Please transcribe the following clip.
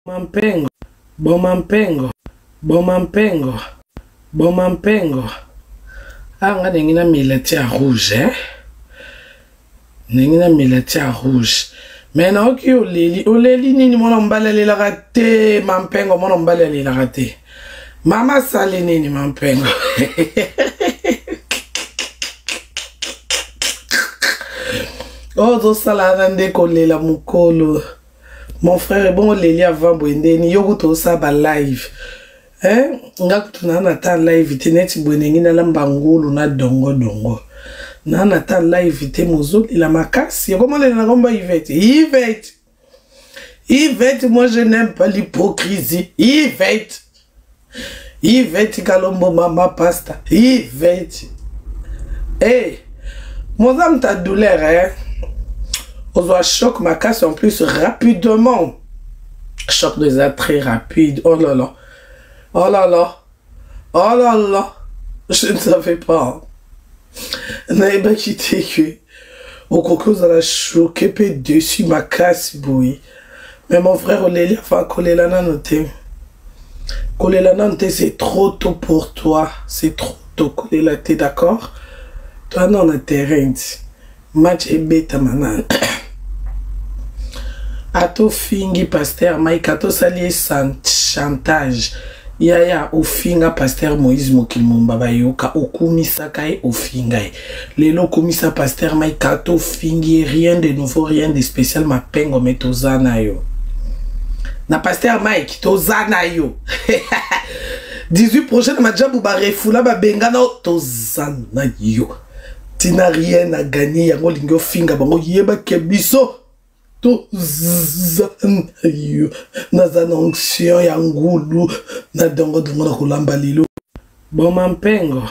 Mampengo, bomampengo, bomampengo, bomampengo. Ah, nga nengina miletia rouge, nengina miletia rouge. Mais na oki oleli nini mwana mbale la rate, mampengo mwana mbale la rate. Mama sali nini mampengo. Oh, zo salada ndeko lela mukolo. Mon frère, bon, Léli avant Bwendeni, yo kuto saba live. Nga kuto na ta live ite neti Bwendengi na lambangulu na dongo. Na ta live ite mozoli la makasi. Comment les nagomba Yvette? Yvette, moi je n'aime pas l'hypocrisie. Yvette Kalombo mama pasta. Yvette. Hey, mon âme ta douleur, hein? On a choc ma casse en plus rapidement. Choc déjà très rapide. Oh là là. Oh là là. Oh là là. Je ne savais pas. N'avais pas quitté que. Au coco, ça a choqué peu dessus ma casse, boui. Mais mon frère, Oléli a fait coller la nanoté. Coller la nanoté, c'est trop tôt pour toi. C'est trop tôt. Coller la tête, d'accord? Toi, non, on a terrain. Match et bêta, manan. Ato fingi pasteur Mike ato sali chantage yaya ofinga pasteur Moïse Mokilumba bayoka okumisa kai ofinga lelo komisa pasteur Mike ato fingi rien de nouveau rien de spécial mapengo metozana yo na pasteur Mike tozana yo 18 prochaine majabu ba refula ba bengana tozana yo tina rien à gagner yango lingo finga bango yeba kebiso to zanayo naza onction ya ngulu na dongo na kulamba lilo bomampengo